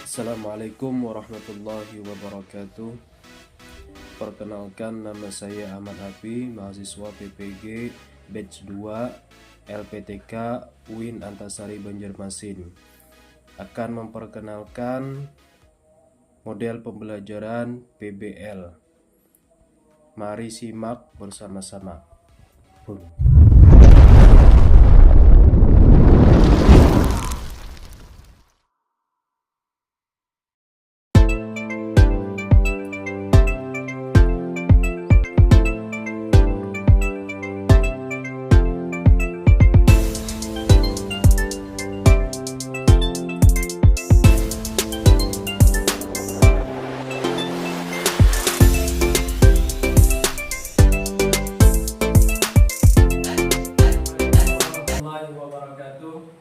Assalamualaikum warahmatullahi wabarakatuh. Perkenalkan, nama saya Ahmad Hafi, mahasiswa PPG Batch 2 LPTK UIN Antasari Banjarmasin. Akan memperkenalkan model pembelajaran PBL. Mari simak bersama-sama.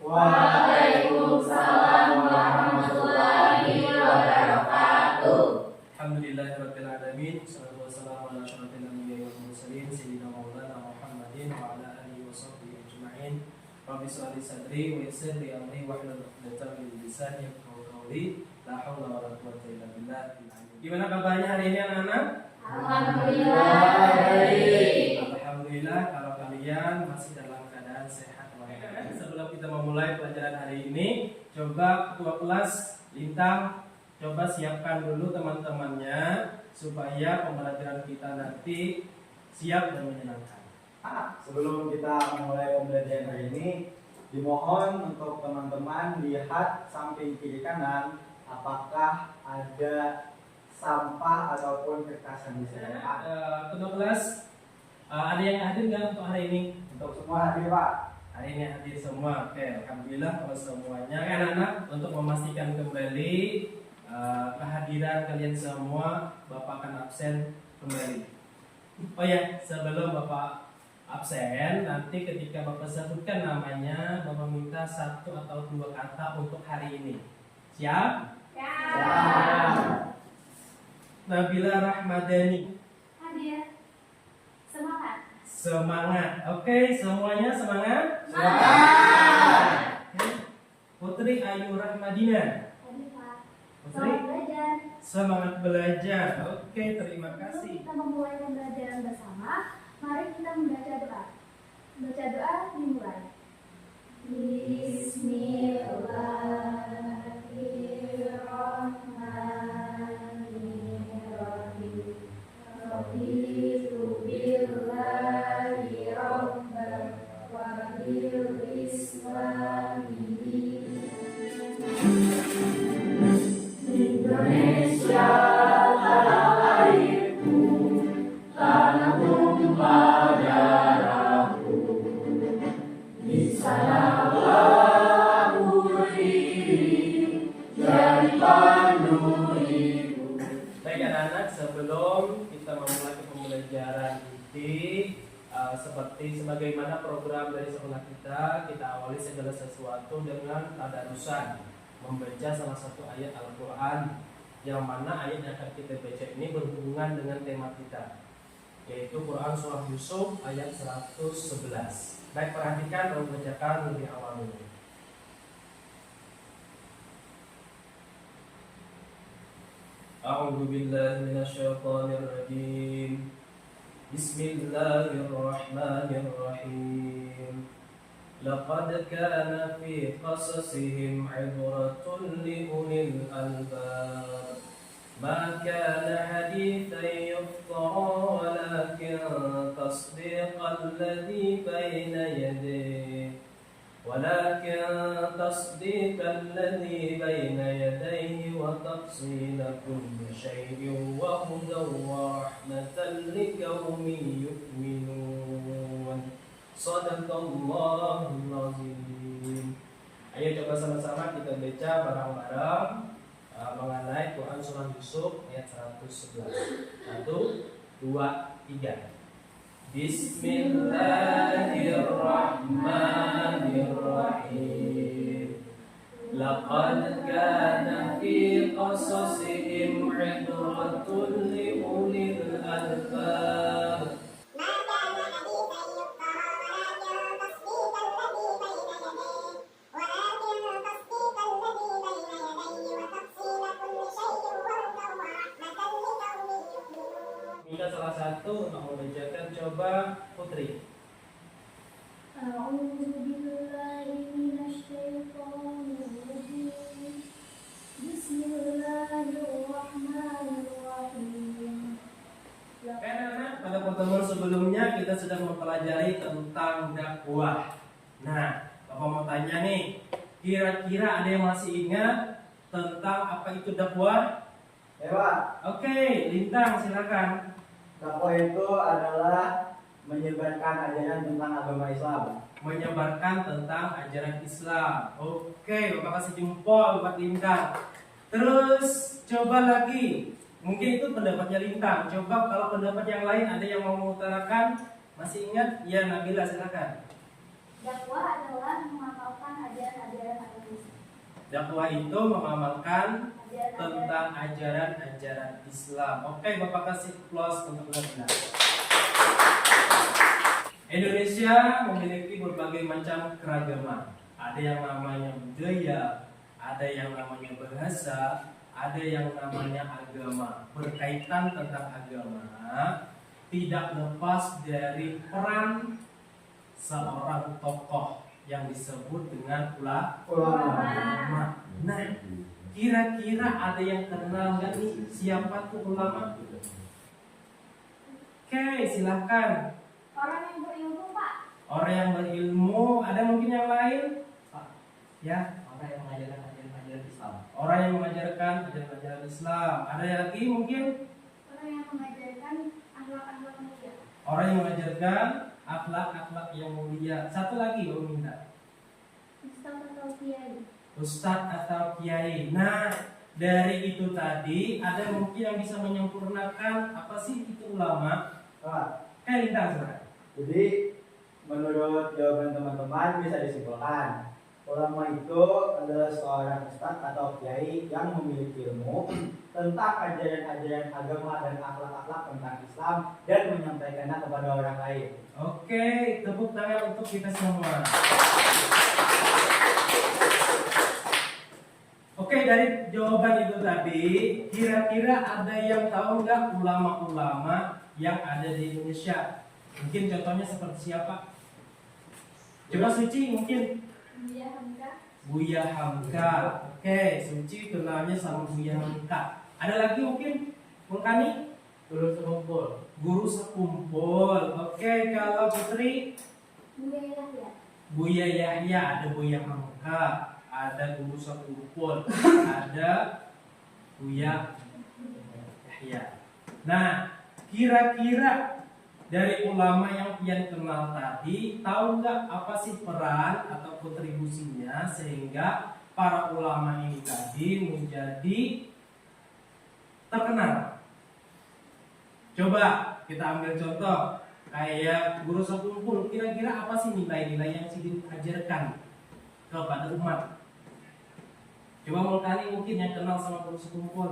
Waalaikumsalam warahmatullahi wabarakatuh. Alhamdulillahirrabbilalamin. Wassalatu wassalamu ala asyrafil anbiya'i wal mursalin sayyidina maulana Muhammadin wa ala alihi wa sahbihi ajma'in. Rabbi shrah li sadri wa yassir li amri wahlul 'uqdatam min lisani yafqahu qawli. La haula wa la quwwata illa billah. Gimana kabarnya hari ini anak-anak? Alhamdulillah baik. Alhamdulillah kalau kalian masih dalam keadaan sehat walafiat. Sebelum kita memulai pelajaran hari ini, coba ketua kelas Lintang coba siapkan dulu teman-temannya supaya pembelajaran kita nanti siap dan menyenangkan. Sebelum kita memulai pembelajaran hari ini, dimohon untuk teman-teman lihat samping kiri kanan apakah ada sampah ataupun kertas yang bisa Ketua kelas, ada yang hadir nggak untuk hari ini? Untuk semua hadir, Pak. Hari ini hadir semua. Oke, alhamdulillah kalau semuanya. Anak-anak, untuk memastikan kembali kehadiran kalian semua, Bapak akan absen kembali. Oh ya, sebelum Bapak absen, nanti ketika Bapak sebutkan namanya, Bapak minta 1 atau 2 kata untuk hari ini. Siap? Ya. Nabila Rahmadani. Hadir. Semangat. Semangat. Oke, semuanya semangat? Semangat. Putri Ayu Rahmadina. Hadir, Pak. Putri, Selamat belajar. semangat belajar. Oke, terima Sebelum kasih. kita memulai pembelajaran bersama, mari kita membaca doa. Baca doa dimulai. Bismillahirrahmanirrahim. Raditu billahi rabban wa bil islami Indonesia tanah airku, tanah tumpah darahku. Di sanalah aku berdiri, jadi pandu hidup. Baik anak-anak, sebelum kita memulai pembelajaran ini, seperti sebagaimana program dari sekolah kita awali segala sesuatu dengan tadarusan, membaca salah satu ayat Al-Quran, yang mana ayat yang akan kita baca ini berhubungan dengan tema kita, yaitu Quran Surah Yusuf ayat 111. Baik, perhatikan dan membacakan lebih awal dulu. A'udzu billahi minasyaitonir rajim. Bismillahirrahmanirrahim. Laqad kana fi qasasihim 'ibratun li ulil albab. Ma kana hadithan yuftara walakin tasdiqal ladzi baina yadayhi wa tafsila kulli shay'in wa hudan wa rahmatan liqaumin yu'minun. Shadaqallahul azim. Ayo coba sama-sama kita baca bareng-bareng mengenai Quran Surah Yusuf ayat 111. 1, 2, 3. Bismillahirrahmanirrahim. Laqad kana fi qasasihim 'ibratun li ulil albab. ولكن تصديق الذي بين يديه وتفصيل Minta salah satu untuk membacakan, coba Putri. أعوذ بالله من الشيطان الرجيم بسم الله الرحمن الرحيم Oke anak-anak, pada pertemuan sebelumnya kita sudah mempelajari tentang dakwah. Nah, Bapak mau tanya nih, kira-kira ada yang masih ingat tentang apa itu dakwah? Ya Pak, Oke, Lintang silakan. dakwah itu adalah menyebarkan ajaran tentang agama Islam. Menyebarkan tentang ajaran Islam. Oke, Bapak kasih jempol buat Lintang. Terus coba lagi. Mungkin itu pendapatnya Lintang. Coba kalau pendapat yang lain ada yang mau mengutarakan, masih ingat? Ya, Nabila silakan. Dakwah adalah mengamalkan ajaran-ajaran agama Islam. Dakwah itu mengamalkan tentang ajaran-ajaran Islam. Oke, Bapak kasih plus untuk Nabila. Indonesia memiliki berbagai macam keragaman. Ada yang namanya budaya, ada yang namanya bahasa, ada yang namanya agama. Berkaitan tentang agama, tidak lepas dari peran seorang tokoh yang disebut dengan ulama. Nah, kira-kira ada yang kenal nggak nih siapa tuh ulama? Oke, silahkan. Orang yang berilmu, Pak. Orang yang berilmu, ada mungkin yang lain? Pak, ya, orang yang mengajarkan ajaran-ajaran Islam. Orang yang mengajarkan ajaran-ajaran Islam. Ada yang lagi mungkin? Orang yang mengajarkan akhlak-akhlak mulia. Orang yang mengajarkan akhlak-akhlak yang mulia. Satu lagi, Bapak minta. Ustaz atau kiai. Ustadz atau kiai. Nah, dari itu tadi ada mungkin yang bisa menyempurnakan apa sih itu ulama? Pak, Lintang silakan. jadi menurut jawaban teman-teman bisa disimpulkan ulama itu adalah seorang ustadz atau kiai yang memiliki ilmu tentang ajaran-ajaran agama dan akhlak-akhlak tentang Islam dan menyampaikannya kepada orang lain. Oke, tepuk tangan untuk kita semua. Oke, dari jawaban itu tadi, kira-kira ada yang tahu nggak ulama-ulama yang ada di Indonesia? Mungkin contohnya seperti siapa? Coba Suci mungkin. Buya Hamka. Buya Hamka. Oke, Suci kenalnya sama Buya Hamka. Ada lagi mungkin? Mungkani? Guru sekumpul. Guru sekumpul. Oke, kalau Putri? Buya Yahya. Buya Yahya, ada Buya Hamka, ada guru sekumpul, ada Buya Yahya. Nah, kira-kira dari ulama yang pian kenal tadi, tahu nggak apa sih peran atau kontribusinya sehingga para ulama ini tadi menjadi terkenal? Coba kita ambil contoh kayak guru sekumpul. Kira-kira apa sih nilai-nilai yang diajarkan kepada umat? Coba Mulkani mungkin yang kenal sama guru sekumpul.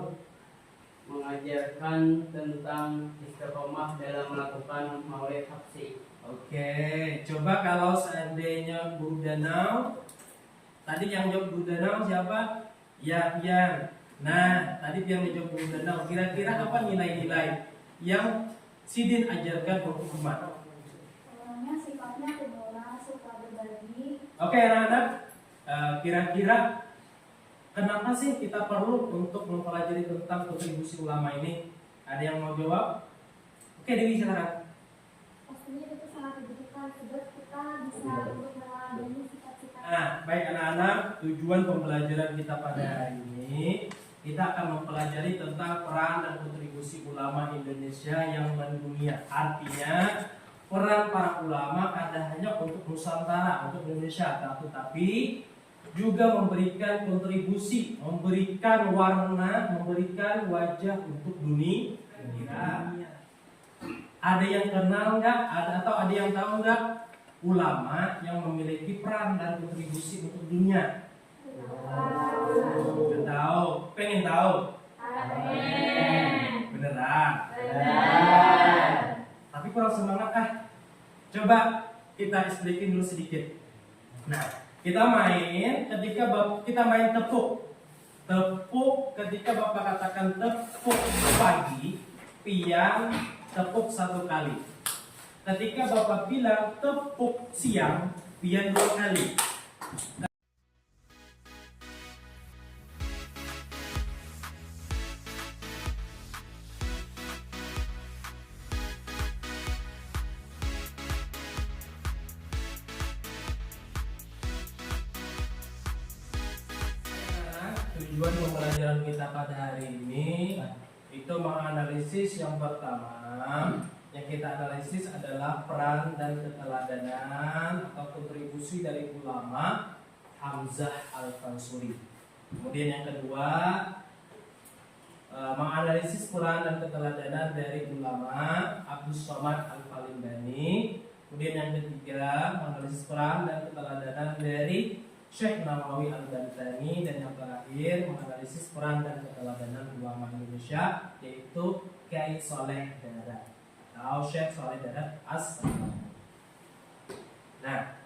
Mengajarkan tentang istiqomah dalam melakukan maulid haksi. Oke, coba kalau seandainya guru danau, tadi yang jawab guru danau siapa? Ya, Pian. Nah, tadi Pian menjawab guru danau. Kira-kira apa nilai-nilai yang Sidin ajarkan untuk umat? Orangnya sifatnya pemurah, suka berbagi. Oke, anak-anak, kira-kira kenapa sih kita perlu untuk mempelajari tentang kontribusi ulama ini? Ada yang mau jawab? Oke, Dewi silakan. Pastinya itu sangat dibutuhkan sebab kita bisa meneladani sifat-sifat. Nah, baik anak-anak, tujuan pembelajaran kita pada hari ini, kita akan mempelajari tentang peran dan kontribusi ulama Indonesia yang mendunia. Artinya, peran para ulama tidak hanya untuk Nusantara, untuk Indonesia, tetapi juga memberikan kontribusi, memberikan warna, memberikan wajah untuk dunia. Ada yang kenal nggak? Atau ada yang tahu nggak ulama yang memiliki peran dan kontribusi untuk dunia? Belum tahu, pengen tahu? Beneran? Tapi kurang semangat ah. Coba kita explain dulu sedikit. Nah, kita main ketika kita main tepuk. Tepuk ketika Bapak katakan tepuk pagi, Pian tepuk 1 kali. Ketika Bapak bilang tepuk siang, pian 2 kali. Tujuan pembelajaran kita pada hari ini itu menganalisis yang pertama. Yang kita analisis adalah peran dan keteladanan atau kontribusi dari ulama Hamzah Al-Fansuri. Kemudian yang kedua, menganalisis peran dan keteladanan dari ulama Abdus Somad Al-Falimbani. Kemudian yang ketiga, menganalisis peran dan keteladanan dari Syekh Nawawi Al-Bantani. Dan yang terakhir, menganalisis peran dan keteladanan ulama Indonesia, yaitu Kiai Soleh Darat atau Syekh Soleh Darat As-Salafi. Nah,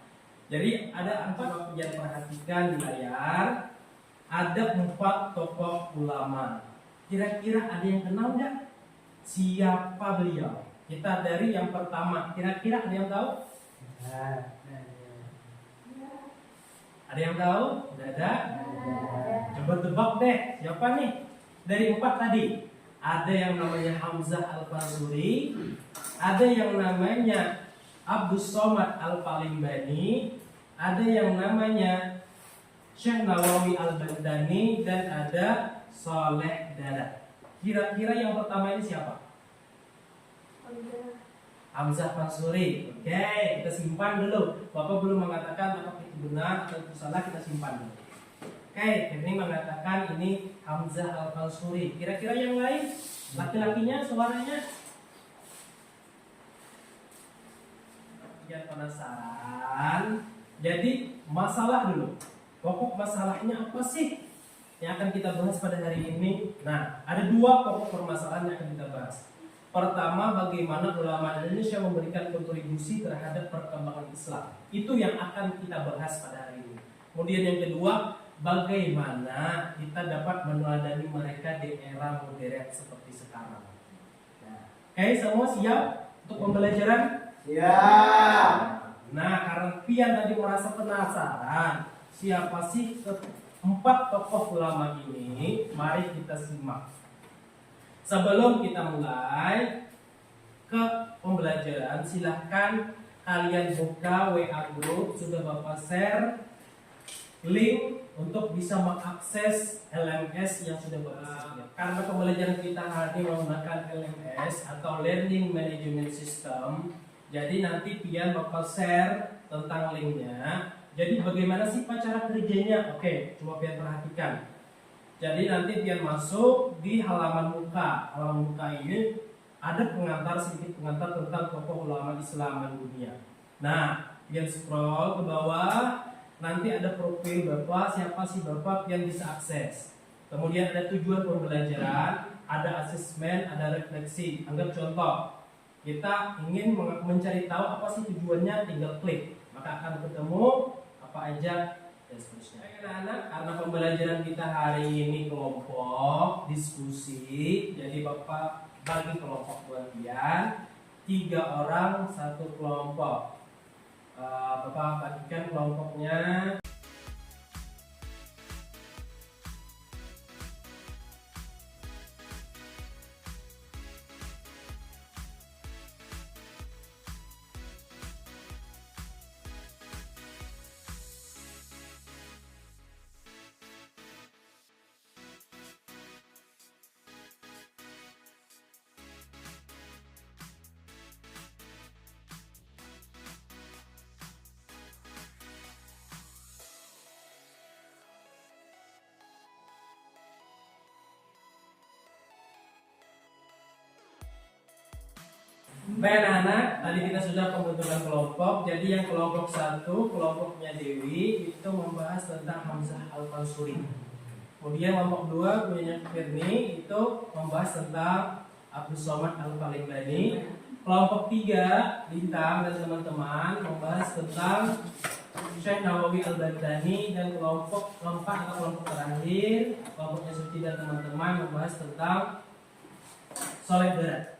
jadi ada 4 yang perhatikan di layar. Ada 4 tokoh ulama. Kira-kira ada yang kenal nggak? Siapa beliau? Kita dari yang pertama. Kira-kira ada yang tahu? Ada yang tahu? Tidak ada? Coba tebak deh. Siapa nih? Dari 4 tadi. Ada yang namanya Hamzah Al-Fansuri, ada yang namanya Abdus Somad Al-Falimbani, ada yang namanya Syekh Nawawi Al-Bantani, dan ada Soleh Darat. Kira-kira yang pertama ini siapa? Hamzah Fansuri. Oke, kita simpan dulu. Bapak belum mengatakan apakah itu benar atau itu salah, kita simpan dulu. Oke, ini mengatakan ini Hamzah Al-Fansuri. Kira-kira yang lain? Laki-lakinya, suaranya? Jangan penasaran. Jadi masalah dulu. Pokok masalahnya apa sih yang akan kita bahas pada hari ini? Nah, ada 2 pokok permasalahan yang akan kita bahas. Pertama, bagaimana ulama Indonesia memberikan kontribusi terhadap perkembangan Islam. Itu yang akan kita bahas pada hari ini. Kemudian yang kedua, bagaimana kita dapat meneladani mereka di era modern seperti sekarang. Nah, oke, semua siap untuk pembelajaran? Siap. Nah, karena pian tadi merasa penasaran, siapa sih 4 tokoh ulama ini? Mari kita simak. Sebelum kita mulai ke pembelajaran, silahkan kalian buka WA group, sudah Bapak share link untuk bisa mengakses LMS yang sudah Bapak sediakan. Karena pembelajaran kita hari ini menggunakan LMS atau Learning Management System, jadi nanti pian Bapak share tentang linknya. Jadi bagaimana sih cara kerjanya? Oke, coba pian perhatikan. Jadi nanti pian masuk di halaman muka. Halaman muka ini ada sedikit pengantar tentang tokoh ulama Islam dunia. Nah, pian scroll ke bawah, nanti ada profil Bapak, siapa sih Bapak yang bisa akses. Kemudian ada tujuan pembelajaran, ada asesmen, ada refleksi. Anggap contoh, kita ingin mencari tahu apa sih tujuannya, tinggal klik, maka akan ketemu apa aja dan seterusnya. Anak-anak, karena pembelajaran kita hari ini kelompok diskusi, jadi Bapak bagi kelompok bagian 3 orang 1 kelompok. Bapak bagikan kelompoknya. Baik anak-anak, tadi kita sudah pembentukan kelompok. Jadi yang kelompok 1, kelompoknya Dewi, itu membahas tentang Hamzah Al-Fansuri. Kemudian kelompok 2 punya Firni, itu membahas tentang Abdus Somad Al-Falimbani. Kelompok 3, Lintang dan teman-teman membahas tentang Syekh Nawawi Al-Bantani. Dan kelompok 4 atau kelompok terakhir, kelompoknya Suci dan teman-teman membahas tentang Soleh Darat.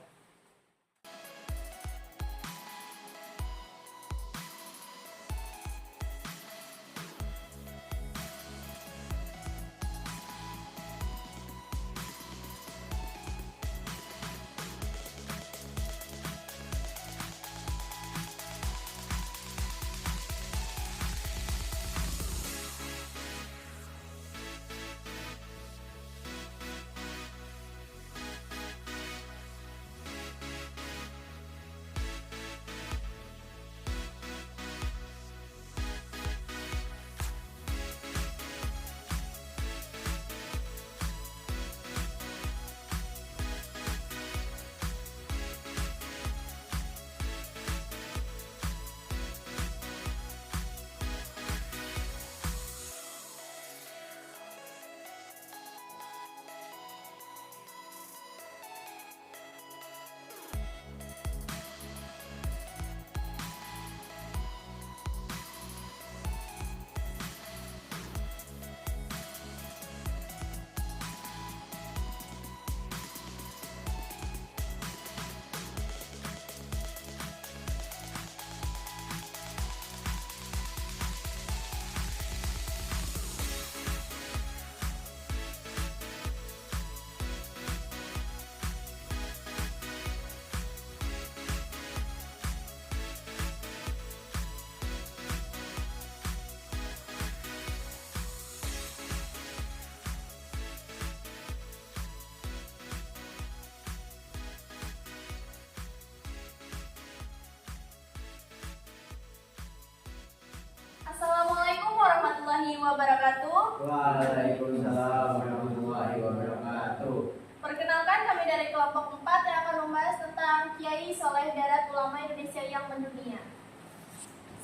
warahmatullahi wabarakatuh. Waalaikumsalam warahmatullahi wabarakatuh. Perkenalkan, kami dari kelompok 4 yang akan membahas tentang Kiai Soleh Darat Ulama Indonesia yang mendunia.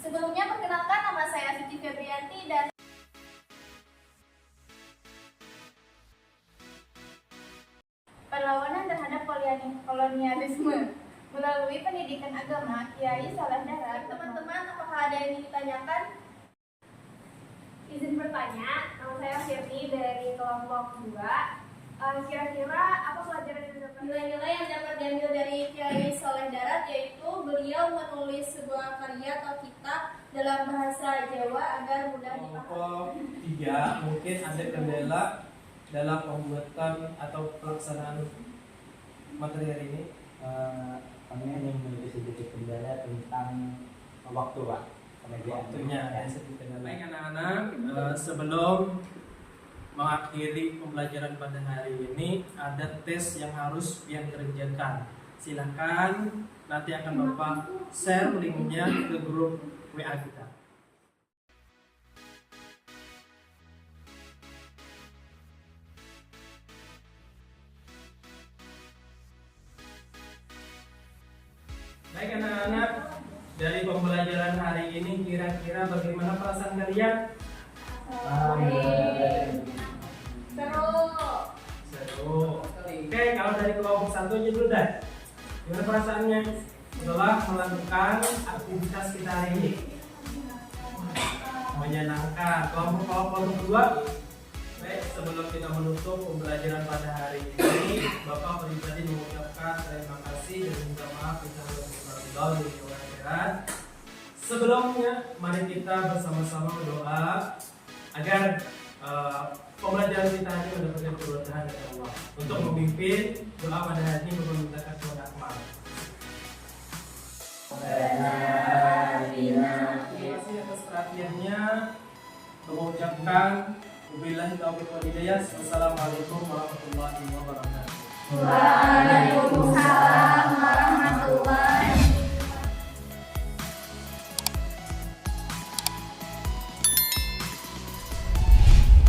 Sebelumnya perkenalkan, nama saya Siti Febrianti dan perlawanan terhadap kolonialisme melalui pendidikan agama Kiai Soleh Darat. Teman-teman, apakah ada yang ingin ditanyakan? Izin bertanya, nama saya Firly dari kelompok 2. Kira-kira apa pelajaran yang dapat? Nilai-nilai yang dapat diambil dari Kiai Soleh Darat yaitu beliau menulis sebuah karya atau kitab dalam bahasa Jawa agar mudah dipahami. Kelompok 3 mungkin ada kendala dalam pembuatan atau pelaksanaan materi hari ini. Kami hanya memiliki sedikit kendala tentang waktu, Pak. Waktunya ada sedikit kendala. Baik anak-anak, sebelum mengakhiri pembelajaran pada hari ini ada tes yang harus yang dikerjakan. Silakan nanti akan Bapak share linknya ke grup WA kita. Baik anak-anak, dari pembelajaran hari ini kira-kira bagaimana perasaan kalian? Seru. Oke, kalau dari kelompok 1 aja dulu dah. Gimana perasaannya setelah melakukan aktivitas kita hari ini? Menyenangkan. Kelompok 2. Baik, sebelum kita menutup pembelajaran pada hari ini, Bapak pribadi mengucapkan terima kasih dan minta maaf kita berkenan. Sebelumnya, mari kita bersama-sama berdoa agar pembelajaran kita ini mendapatkan keberkahan dari Allah. Untuk memimpin doa pada hari ini memintakan kepada Akmal. Terima kasih atas perhatiannya. Mengucapkan wabillahi taufiq wal hidayah. Wassalamualaikum warahmatullahi wabarakatuh. Waalaikumsalam warahmatullahi wabarakatuh.